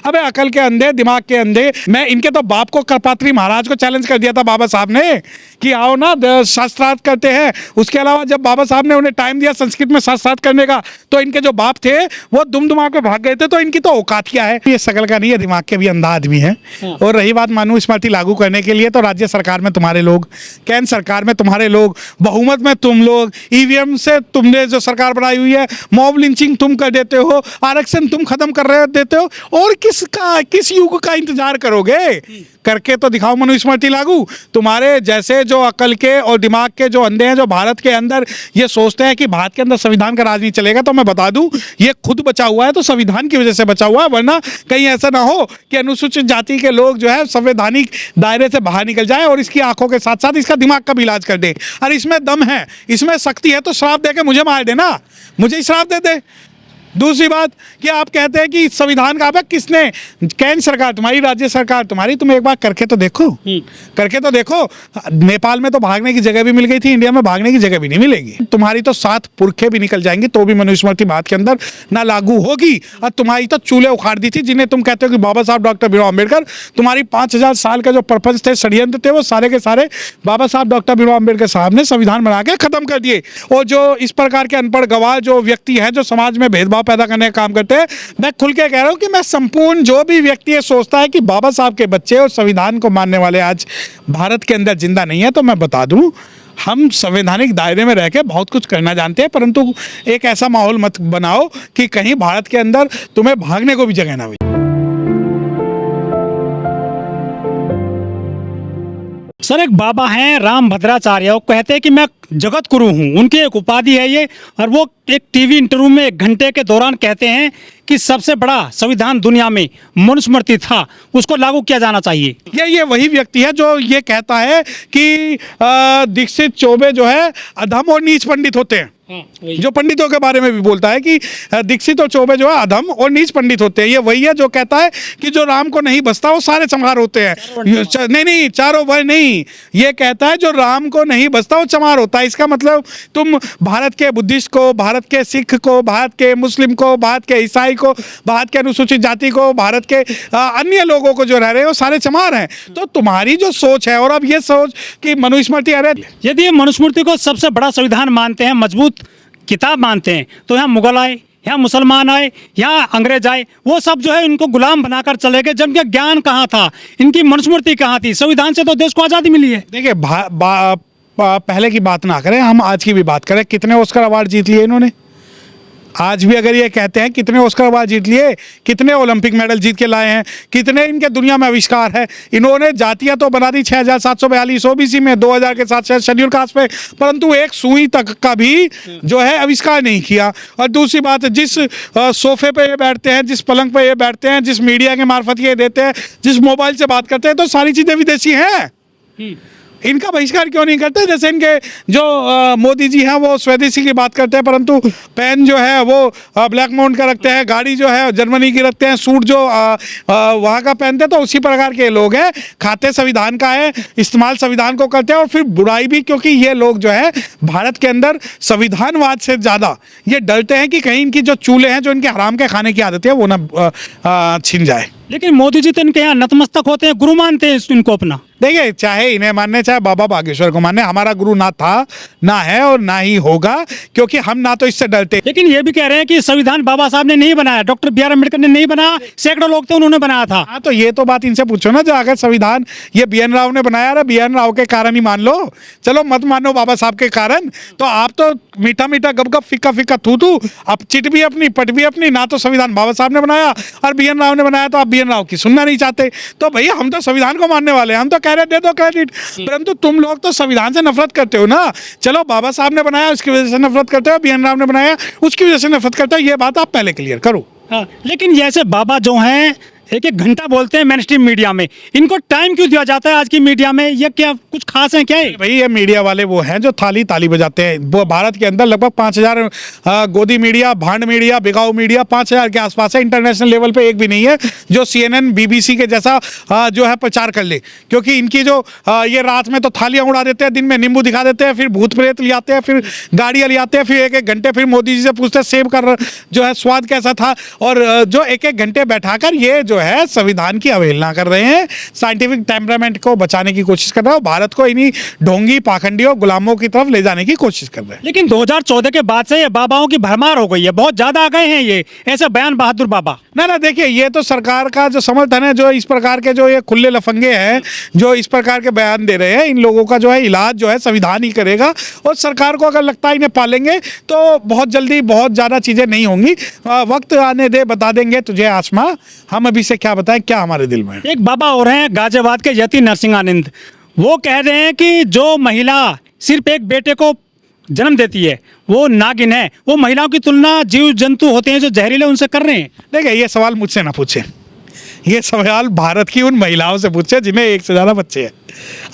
अबे अकल के अंधे, दिमाग के अंधे। मैं इनके तो बाप को करपात्री महाराज को चैलेंज कर दिया था बाबा साहब ने कि आओ ना शास्त्रार्थ करते हैं। उसके अलावा जब बाबा साहब ने उन्हें टाइम दिया संस्कृत में शास्त्रार्थ करने का, तो इनके जो बाप थे वो दुमदुमा के भाग गए थे। तो इनकी तो औकात क्या है। ये शकल का नहीं है, दिमाग के भी अंधा आदमी है। और रही बात मनुस्मृति लागू करने के लिए, तो राज्य सरकार में तुम्हारे लोग, केंद्र सरकार में तुम्हारे लोग, बहुमत में तुम लोग, ईवीएम से तुमने जो सरकार बनाई हुई है, मॉब लिंचिंग तुम कर देते हो, आरक्षण तुम खत्म कर रहे देते हो। और किस युग का इंतजार करोगे? करके तो दिखाओ मनुस्मृति लागू। तुम्हारे जैसे जो अकल के और दिमाग के जो अंधे हैं, जो भारत के अंदर ये सोचते हैं कि भारत के अंदर संविधान का राज नहीं चलेगा, तो मैं बता दूं ये खुद बचा हुआ है तो संविधान की वजह से बचा हुआ है। वरना कहीं ऐसा ना हो कि अनुसूचित जाति के लोग जो है संवैधानिक दायरे से बाहर निकल जाए और इसकी आंखों के साथ साथ इसका दिमाग का भी इलाज कर दे। और इसमें दम है, इसमें शक्ति है, तो श्राप दे के मुझे मार देना, मुझे ही श्राप दे दे। दूसरी बात कि आप कहते हैं कि संविधान का, किसने? केंद्र सरकार तुम्हारी, राज्य सरकार तुम्हारी। तुम एक बार करके तो देखो, करके तो देखो। नेपाल में तो भागने की जगह भी मिल गई थी, इंडिया में भागने की जगह भी नहीं मिलेगी। तुम्हारी तो 7 पुरखे भी निकल जाएंगे तो भी मनुस्मृति भारत के अंदर ना लागू होगी। और तुम्हारी तो चूल्हे उखाड़ दी थी, जिन्हें तुम कहते हो कि बाबा साहब डॉक्टर भीमराव अम्बेडकर, तुम्हारी 5000 साल का जो पर्पज थे, षड्यंत्र थे, वो सारे के सारे बाबा साहब डॉक्टर भीमराव अम्बेडकर साहब ने संविधान बना के खत्म कर दिए। और जो इस प्रकार के अनपढ़ गवाह जो व्यक्ति हैं, जो समाज में भेदभाव पैदा करने का काम करते हैं, मैं खुल के कह रहा हूं कि मैं संपूर्ण जो भी व्यक्ति ये सोचता है कि बाबा साहब के बच्चे और संविधान को मानने वाले आज भारत के अंदर जिंदा नहीं है, तो मैं बता दूं हम संवैधानिक दायरे में रह के बहुत कुछ करना जानते हैं, परंतु एक ऐसा माहौल मत बनाओ कि कहीं भारत के अंदर तुम्हें भागने को भी जगह ना मिले। सर, एक बाबा हैं राम भद्राचार्य, वो कहते हैं कि मैं जगत गुरु हूँ, उनकी एक उपाधि है ये। और वो एक टीवी इंटरव्यू में 1 घंटे के दौरान कहते हैं कि सबसे बड़ा संविधान दुनिया में मनुस्मृति था, उसको लागू किया जाना चाहिए। ये वही व्यक्ति है जो ये कहता है कि दीक्षित चौबे जो है अधम और नीच पंडित होते हैं। जो पंडितों के बारे में भी बोलता है कि दीक्षित और चौबे जो है अधम और नीच पंडित होते हैं। ये वही है जो कहता है कि जो राम को नहीं बसता वो सारे चमार होते हैं। नहीं, चारों वर्ण नहीं, ये कहता है जो राम को नहीं बसता वो चमार होता है। इसका मतलब तुम भारत के बुद्धिस्ट को, भारत के सिख को, भारत के मुस्लिम को, भारत के ईसाई को, भारत के अनुसूचित जाति को, भारत के अन्य लोगों को जो रह रहे हैं वो सारे चमार हैं। तो तुम्हारी जो सोच है, और अब ये सोच कि मनुस्मृति, अरे यदि ये मनुस्मृति को सबसे बड़ा संविधान मानते हैं, मजबूत किताब मानते हैं, तो यहाँ मुगल आए, यहाँ मुसलमान आए, यहाँ अंग्रेज आए, वो सब जो है इनको गुलाम बनाकर चले गए। जबकि ज्ञान कहाँ था, इनकी मनुस्मृति कहाँ थी? संविधान से तो देश को आज़ादी मिली है। देखिए, पहले की बात ना करें, हम आज की भी बात करें। कितने ऑस्कर अवार्ड जीत लिए इन्होंने? आज भी अगर ये कहते हैं कितने ऑस्कर अवार्ड जीत लिए, कितने ओलंपिक मेडल जीत के लाए हैं, कितने इनके दुनिया में आविष्कार है। इन्होंने जातियां तो बना दी 6742 ओबीसी में, 2000 के साथ शेड्यूल कास्ट पे, परंतु एक सुई तक का भी जो है आविष्कार नहीं किया। और दूसरी बात, जिस सोफे पे ये बैठते हैं, जिस पलंग पे ये बैठते हैं, जिस मीडिया के मार्फत ये देते हैं, जिस मोबाइल से बात करते हैं, तो सारी चीज़ें विदेशी हैं। इनका बहिष्कार क्यों नहीं करते? जैसे इनके जो मोदी जी हैं वो स्वदेशी की बात करते हैं, परंतु पेन जो है वो ब्लैक माउंट का रखते हैं, गाड़ी जो है जर्मनी की रखते हैं, सूट जो वहाँ का पहनते हैं। तो उसी प्रकार के लोग हैं, खाते संविधान का है, इस्तेमाल संविधान को करते हैं, और फिर बुराई भी, क्योंकि ये लोग जो है भारत के अंदर संविधानवाद से ज़्यादा ये डरते हैं कि कहीं इनकी जो चूल्हे हैं, जो इनके हराम के खाने की आदत है, वो ना छिन जाए। लेकिन मोदी जी तो इनके यहाँ नतमस्तक होते हैं, गुरु मानते हैं इनको अपना। देखिए, चाहे इन्हें मानने, चाहे बाबा बागेश्वर को मानने, हमारा गुरु ना था, ना है और ना ही होगा, क्योंकि हम ना तो इससे डरते। लेकिन ये भी कह रहे हैं कि संविधान बाबा साहब ने नहीं बनाया, डॉक्टर बी आर अम्बेडकर ने नहीं बनाया, सैकड़ों लोग थे उन्होंने बनाया था। हाँ, तो ये तो बात इनसे पूछो ना, जो अगर संविधान ये BN राव ने बनाया, रहा BN राव के कारण ही मान लो, चलो मत मानो बाबा साहब के कारण, तो आप तो मीठा मीठा गप गप फिक्का फिक्का थू थू, अब चिट भी अपनी पट भी अपनी। ना तो संविधान बाबा साहब ने बनाया और BN राव ने बनाया, तो आप BN राव की सुनना नहीं चाहते। तो भैया हम तो संविधान को मानने वाले हैं, हम तो कह रहे दे दो क्रेडिट, परंतु तुम लोग तो संविधान से नफरत करते हो ना। चलो बाबा साहब ने बनाया उसकी वजह से नफरत करते हो, BN राव ने बनाया उसकी वजह से नफरत करते हो, ये बात आप पहले क्लियर करो। हाँ, लेकिन जैसे बाबा जो हैं 1-1 घंटा बोलते हैं मेनस्ट्रीम मीडिया में, इनको टाइम क्यों दिया जाता है आज की मीडिया में? ये क्या कुछ खास है क्या है? भाई, ये मीडिया वाले वो हैं जो ताली बजाते हैं। वो भारत के अंदर लगभग 5000 गोदी मीडिया, भांड मीडिया, बिगाऊ मीडिया 5000 के आसपास है। इंटरनेशनल लेवल पे एक भी नहीं है जो CNN BBC के जैसा जो है प्रचार कर ले। क्योंकि इनकी जो ये रात में तो थालियां उड़ा देते हैं, दिन में नींबू दिखा देते हैं, फिर भूत प्रेत ले आते हैं, फिर गाड़ियां ले आते हैं, फिर 1-1 घंटे फिर मोदी जी से पूछते हैं सेब का जो है स्वाद कैसा था। और जो 1-1 घंटे बैठाकर ये जो है संविधान की अवहेलना कर रहे हैं, साइंटिफिक टेम्परामेंट को बचाने की कोशिश कर रहे हैं और भारत को इन्हीं ढोंगी पाखंडियों गुलामों की तरफ ले जाने की कोशिश कर रहे हैं। लेकिन 2014 के बाद से ये बाबाओं की भरमार हो गई है, बहुत ज्यादा आ गए हैं ये ऐसे बयान बहादुर बाबा। ना देखिए, ये तो सरकार का जो समर्थन है, जो इस प्रकार के जो ये खुले लफंगे हैं जो इस प्रकार के बयान दे रहे हैं, इन लोगों का जो है इलाज जो है संविधान ही करेगा। और सरकार को अगर लगता है इन्हें पालेंगे तो बहुत जल्दी बहुत ज़्यादा चीज़ें नहीं होंगी। वक्त आने दे, बता देंगे तुझे आसमां, हम अभी से क्या बताएं क्या हमारे दिल में। एक बाबा और हैं गाजियाबाद के यति नरसिंहानंद, वो कह रहे हैं कि जो महिला सिर्फ एक बेटे को जन्म देती है वो नागिन है, वो महिलाओं की तुलना जीव जंतु होते हैं जो जहरीले उनसे कर रहे हैं। देखिए, ये सवाल मुझसे ना पूछे, ये सवाल भारत की उन महिलाओं से पूछे जिन्हें एक से ज़्यादा बच्चे हैं।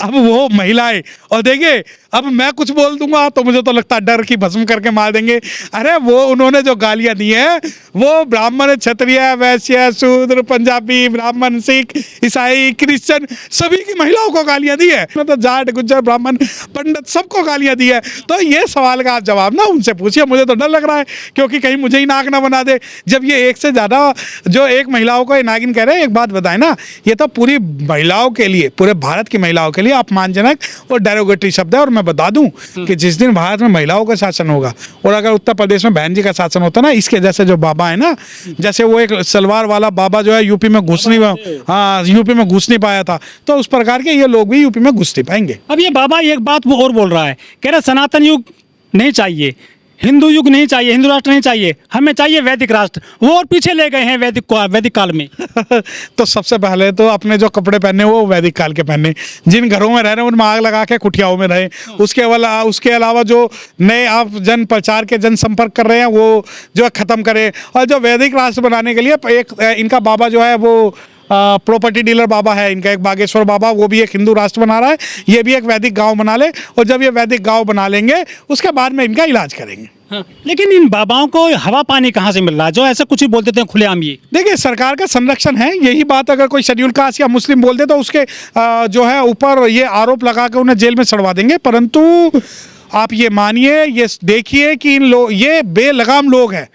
अब वो महिलाएं, और देखिए अब मैं कुछ बोल दूंगा तो मुझे तो लगता है डर की भस्म करके मार देंगे। अरे वो उन्होंने जो गालियां दी हैं वो ब्राह्मण, क्षत्रिय, वैश्य, शूद्र, पंजाबी, ब्राह्मण, सिख, ईसाई, क्रिश्चियन सभी की महिलाओं को गालियां दी है। तो जाट, गुज्जर, ब्राह्मण, पंडित सबको गालियां दी है। तो ये सवाल का आप जवाब ना उनसे पूछिए, मुझे तो डर लग रहा है क्योंकि कहीं मुझे ही नाक ना बना दे। जब ये एक से ज़्यादा जो एक महिलाओं को ये नागिन कह रहे हैं, एक बात बताएं ना, ये तो पूरी महिलाओं के लिए, पूरे भारत की महिलाओं के लिए अपमानजनक और डेरोगेटरी शब्द है। और मैं बता दूं कि जिस दिन भारत में महिलाओं का शासन होगा और अगर उत्तर प्रदेश में बहन जी का शासन होता ना, इसके जैसे जो बाबा है ना, जैसे वो एक सलवार वाला बाबा जो है यूपी में घुस नहीं पाया था, तो उस प्रकार के ये लोग भी यूपी में घुस नहीं पाएंगे। अब ये बाबा एक बात वो और बोल रहा है, कह रहा सनातन युग नहीं चाहिए, हिंदू युग नहीं चाहिए, हिंदू राष्ट्र नहीं चाहिए, हमें चाहिए वैदिक राष्ट्र। वो और पीछे ले गए हैं वैदिक काल में। तो सबसे पहले तो अपने जो कपड़े पहने वो वैदिक काल के पहने, जिन घरों में रह रहे हैं उनमें आग लगा के कुटियाओं में रहे। उसके अलावा जो नए आप जन प्रचार के जन संपर्क कर रहे हैं वो जो है ख़त्म करें। और जो वैदिक राष्ट्र बनाने के लिए एक इनका बाबा जो है वो प्रॉपर्टी डीलर बाबा है, इनका एक बागेश्वर बाबा, वो भी एक हिंदू राष्ट्र बना रहा है, ये भी एक वैदिक गांव बना ले। और जब ये वैदिक गांव बना लेंगे उसके बाद में इनका इलाज करेंगे। हाँ। लेकिन इन बाबाओं को हवा पानी कहाँ से मिल रहा है जो ऐसा कुछ ही बोल देते हैं खुलेआम? ये देखिए, सरकार का संरक्षण है, यही बात अगर कोई शेड्यूल कास्ट या मुस्लिम बोल दे तो उसके जो है ऊपर ये आरोप लगा के उन्हें जेल में सड़वा देंगे। परंतु आप ये मानिए, ये देखिए कि ये बेलगाम लोग हैं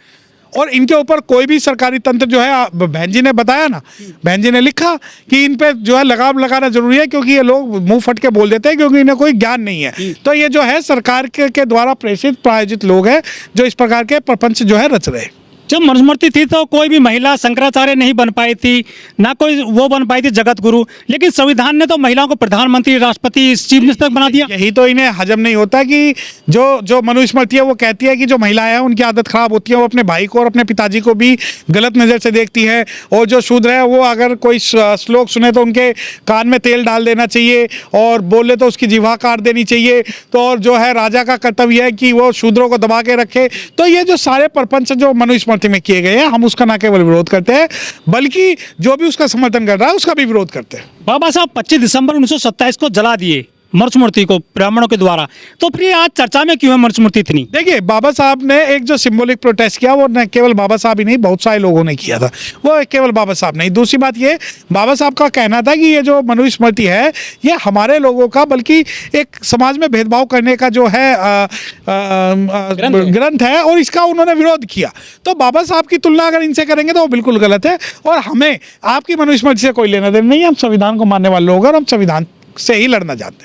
और इनके ऊपर कोई भी सरकारी तंत्र जो है, बहन जी ने बताया ना, बहन जी ने लिखा कि इन पे जो है लगाम लगाना जरूरी है क्योंकि ये लोग मुंह फट के बोल देते हैं क्योंकि इन्हें कोई ज्ञान नहीं है। तो ये जो है सरकार के द्वारा प्रेषित प्रायोजित लोग हैं जो इस प्रकार के प्रपंच जो है रच रहे हैं। जब मनुस्मृति थी तो कोई भी महिला शंकराचार्य नहीं बन पाई थी, ना कोई वो बन पाई थी जगत गुरु, लेकिन संविधान ने तो महिलाओं को प्रधानमंत्री, राष्ट्रपति, चीफ मिनिस्टर बना दिया। यही तो इन्हें हजम नहीं होता कि जो मनुस्मृति है वो कहती है कि जो महिलाएं हैं उनकी आदत खराब होती है, वो अपने भाई को और अपने पिताजी को भी गलत नज़र से देखती है। और जो शूद्र है वो अगर कोई श्लोक सुने तो उनके कान में तेल डाल देना चाहिए और बोले तो उसकी जिह्वा काट देनी चाहिए। तो और जो है राजा का कर्तव्य है कि वो शूद्रों को दबा के रखे। तो ये जो सारे प्रपंच जो मनुस्मृति में किए गए हैं, हम उसका ना केवल विरोध करते हैं बल्कि जो भी उसका समर्थन कर रहा है उसका भी विरोध करते हैं। बाबा साहब 25 दिसंबर 1927 को जला दिए मनुस्मृति को ब्राह्मणों के द्वारा, तो फिर आज चर्चा में क्यों है मनुस्मृति इतनी? देखिए, बाबा साहब ने एक जो सिंबॉलिक प्रोटेस्ट किया वो न केवल बाबा साहब ही नहीं, बहुत सारे लोगों ने किया था, वो केवल बाबा साहब नहीं। दूसरी बात ये, बाबा साहब का कहना था कि ये जो मनुस्मृति है ये हमारे लोगों का बल्कि एक समाज में भेदभाव करने का जो है ग्रंथ है और इसका उन्होंने विरोध किया। तो बाबा साहब की तुलना अगर इनसे करेंगे तो वो बिल्कुल गलत है। और हमें आपकी मनुस्मृति से कोई लेना देना नहीं है, हम संविधान को मानने वाले लोग हैं और हम संविधान से ही लड़ना चाहते हैं।